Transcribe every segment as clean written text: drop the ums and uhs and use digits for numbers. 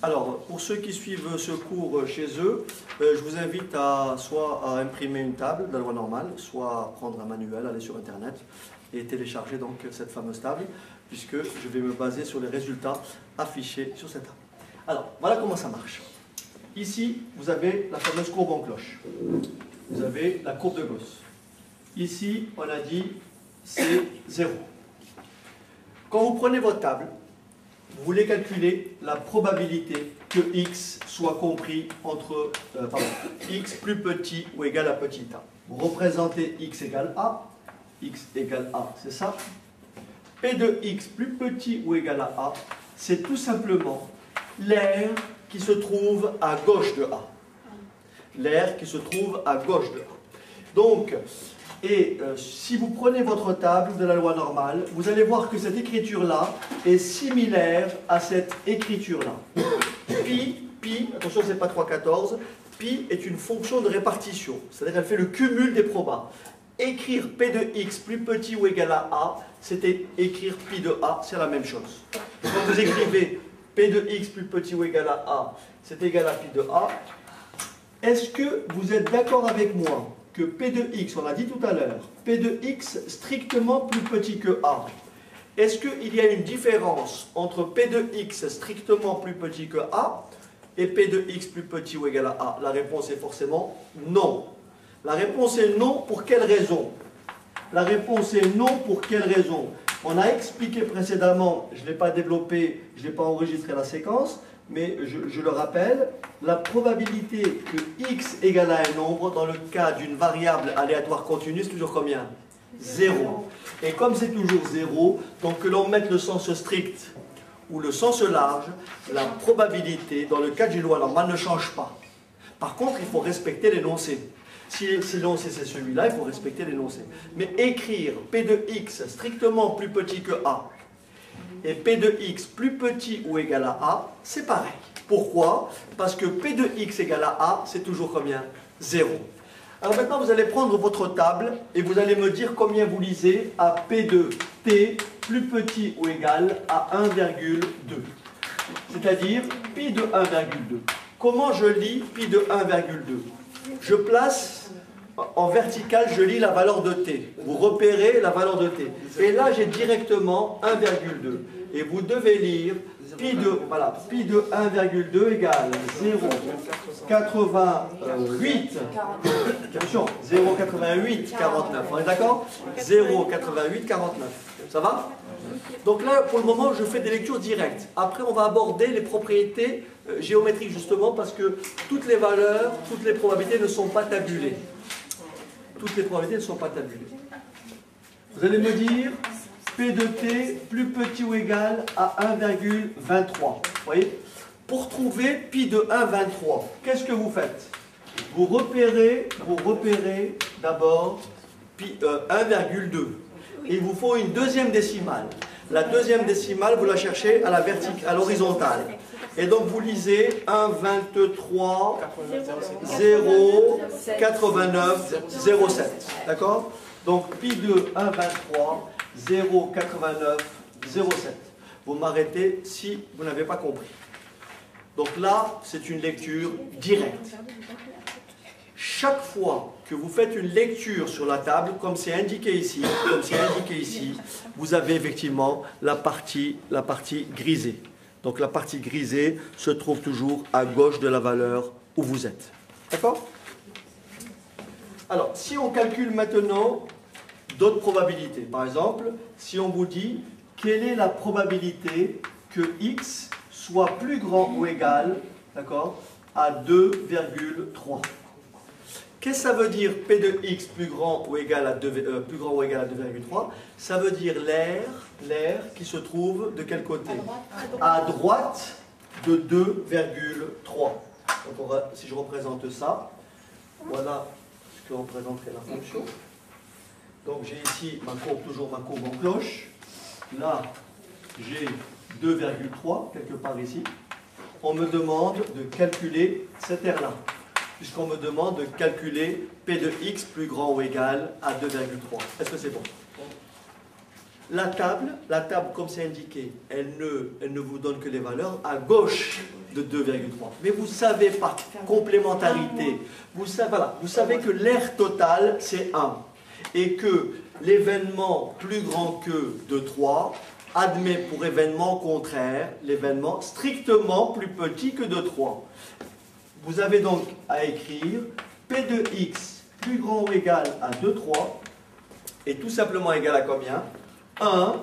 Alors, pour ceux qui suivent ce cours chez eux, je vous invite soit à imprimer une table de la loi normale, soit à prendre un manuel, aller sur Internet et télécharger donc cette fameuse table, puisque je vais me baser sur les résultats affichés sur cette table. Alors, voilà comment ça marche. Ici, vous avez la fameuse courbe en cloche. Vous avez la courbe de Gauss. Ici, on a dit c'est 0. Quand vous prenez votre table, vous voulez calculer la probabilité que x soit compris entre x plus petit ou égal à petit a. Vous représentez x égale a, c'est ça. P de x plus petit ou égal à a, c'est tout simplement l'air qui se trouve à gauche de a. L'air qui se trouve à gauche de a. Donc, si vous prenez votre table de la loi normale, vous allez voir que cette écriture-là est similaire à cette écriture-là. Pi, attention, c'est pas 3,14, pi est une fonction de répartition, c'est-à-dire qu'elle fait le cumul des probas. Écrire P de x plus petit ou égal à a, c'était écrire pi de a, c'est la même chose. Quand vous écrivez P de x plus petit ou égal à a, c'est égal à pi de a, est-ce que vous êtes d'accord avec moi que P de x, on l'a dit tout à l'heure, P de x strictement plus petit que a, est-ce qu'il y a une différence entre P de x strictement plus petit que a et P de x plus petit ou égal à a? La réponse est forcément non. La réponse est non pour quelle raison? La réponse est non pour quelle raison? On a expliqué précédemment, je ne l'ai pas développé, je n'ai pas enregistré la séquence, mais je le rappelle, la probabilité que x égale à un nombre dans le cas d'une variable aléatoire continue, c'est toujours combien? 0. Et comme c'est toujours 0, donc que l'on mette le sens strict ou le sens large, la probabilité dans le cas d'une loi normale ne change pas. Par contre, il faut respecter l'énoncé. Si l'énoncé c'est celui-là, il faut respecter l'énoncé. Mais écrire P de x strictement plus petit que a et P de x plus petit ou égal à a, c'est pareil. Pourquoi? Parce que P de x égale à a, c'est toujours combien? 0. Alors maintenant, vous allez prendre votre table et vous allez me dire combien vous lisez à P de t plus petit ou égal à 1,2. C'est-à-dire pi de 1,2. Comment je lis pi de 1,2? Je place en vertical, je lis la valeur de t. Vous repérez la valeur de t. Et là, j'ai directement 1,2. Et vous devez lire pi de 1,2 égale 0,88. Attention, 0,88 49. On est d'accord? 0,88 49. Ça va? Donc là, pour le moment, je fais des lectures directes. Après, on va aborder les propriétés géométriques, justement, parce que toutes les valeurs, toutes les probabilités ne sont pas tabulées. Toutes les probabilités ne sont pas tabulées. Vous allez me dire P de t plus petit ou égal à 1,23. Vous voyez? Pour trouver pi de 1,23, qu'est-ce que vous faites? Vous repérez d'abord 1,2. Il vous faut une deuxième décimale. La deuxième décimale, vous la cherchez à l'horizontale. Et donc vous lisez 1,23, 0, 89, 0,7. D'accord? Donc pi de 1,23, 0,89, 0,7. Vous m'arrêtez si vous n'avez pas compris. Donc là, c'est une lecture directe. Chaque fois que vous faites une lecture sur la table, comme c'est indiqué ici, vous avez effectivement la partie grisée. Donc la partie grisée se trouve toujours à gauche de la valeur où vous êtes. D'accord? Alors, si on calcule maintenant d'autres probabilités, par exemple, si on vous dit quelle est la probabilité que x soit plus grand ou égal, d'accord, à 2,3. Qu'est-ce que ça veut dire P de x plus grand ou égal à 2,3? Ça veut dire l'air qui se trouve de quel côté? À droite de 2,3. Donc si je représente ça, voilà ce que représenterait la fonction. Donc j'ai ici toujours ma courbe en cloche. Là, j'ai 2,3 quelque part ici. On me demande de calculer cet air-là, puisqu'on me demande de calculer P de x plus grand ou égal à 2,3. Est-ce que c'est bon? La table, comme c'est indiqué, elle ne vous donne que les valeurs à gauche de 2,3. Mais vous savez par complémentarité, vous savez que l'aire totale, c'est 1. Et que l'événement plus grand que de 3 admet pour événement contraire l'événement strictement plus petit que de 3. Vous avez donc à écrire P de x plus grand ou égal à 2,3 est tout simplement égal à combien? 1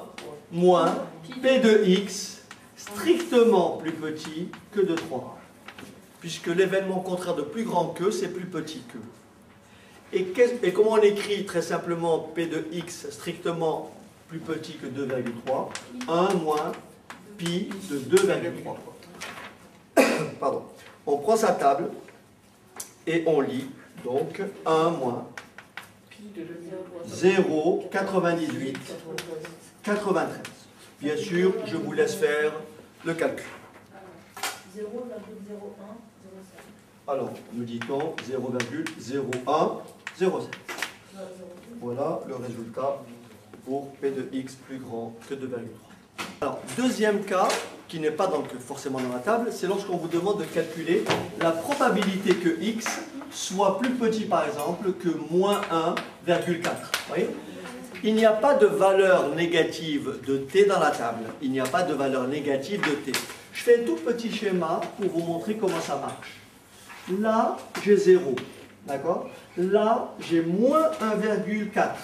moins P de x strictement plus petit que de 3. Puisque l'événement contraire de plus grand que, c'est plus petit que. Et comment on écrit très simplement P de x strictement plus petit que 2,3? 1 moins pi de 2,3. Pardon. On prend sa table et on lit donc 1 moins 0,98 93. Bien sûr, je vous laisse faire le calcul. 0,0107. Alors, nous dit-on 0,0107. Voilà le résultat pour P de x plus grand que 2,3. Alors, deuxième cas, qui n'est pas donc forcément dans la table, c'est lorsqu'on vous demande de calculer la probabilité que x soit plus petit, par exemple, que moins 1,4. Voyez ? Il n'y a pas de valeur négative de t dans la table. Il n'y a pas de valeur négative de t. Je fais un tout petit schéma pour vous montrer comment ça marche. Là, j'ai 0. D'accord? Là, j'ai moins 1,4.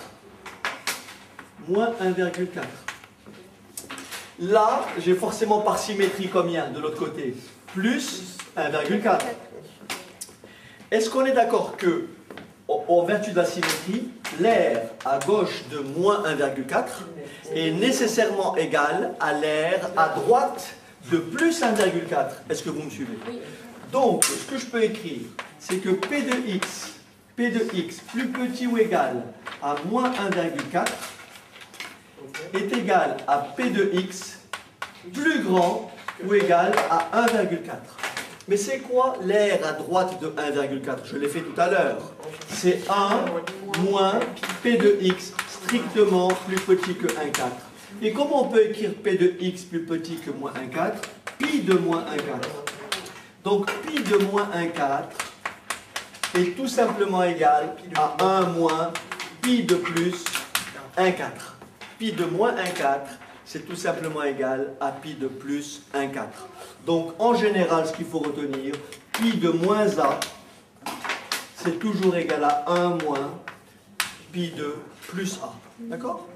Moins 1,4. Là, j'ai forcément par symétrie combien de l'autre côté? Plus 1,4. Est-ce qu'on est d'accord que, en vertu de la symétrie, l'aire à gauche de moins 1,4 est nécessairement égale à l'aire à droite de plus 1,4? Est-ce que vous me suivez? Donc, ce que je peux écrire, c'est que P de x plus petit ou égal à moins 1,4 est égal à P de x plus grand ou égal à 1,4. Mais c'est quoi l'aire à droite de 1,4? Je l'ai fait tout à l'heure. C'est 1 moins P de x strictement plus petit que 1,4. Et comment on peut écrire P de x plus petit que moins 1,4? Pi de moins 1,4. Donc pi de moins 1,4 est tout simplement égal à 1 moins pi de plus 1,4. Pi de moins 1,4, c'est tout simplement égal à pi de plus 1,4. Donc en général, ce qu'il faut retenir, pi de moins a, c'est toujours égal à 1 moins pi de plus a. D'accord?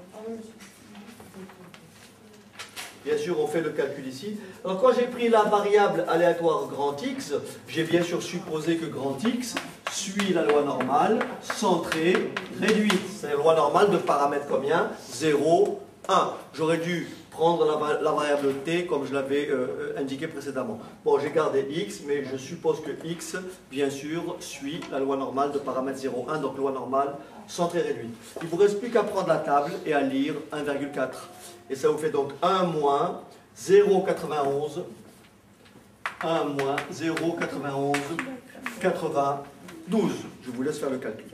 Bien sûr, on fait le calcul ici. Alors, quand j'ai pris la variable aléatoire grand X, j'ai bien sûr supposé que grand X suit la loi normale, centrée, réduite. C'est la loi normale de paramètres combien? 0, 1. J'aurais dû prendre la variable t comme je l'avais indiqué précédemment. Bon, j'ai gardé x, mais je suppose que x, bien sûr, suit la loi normale de paramètre 0, 1, donc loi normale centrée réduite. Il ne vous reste plus qu'à prendre la table et à lire 1,4. Et ça vous fait donc 1 moins 0,91, 1 moins 0,91, 92. Je vous laisse faire le calcul.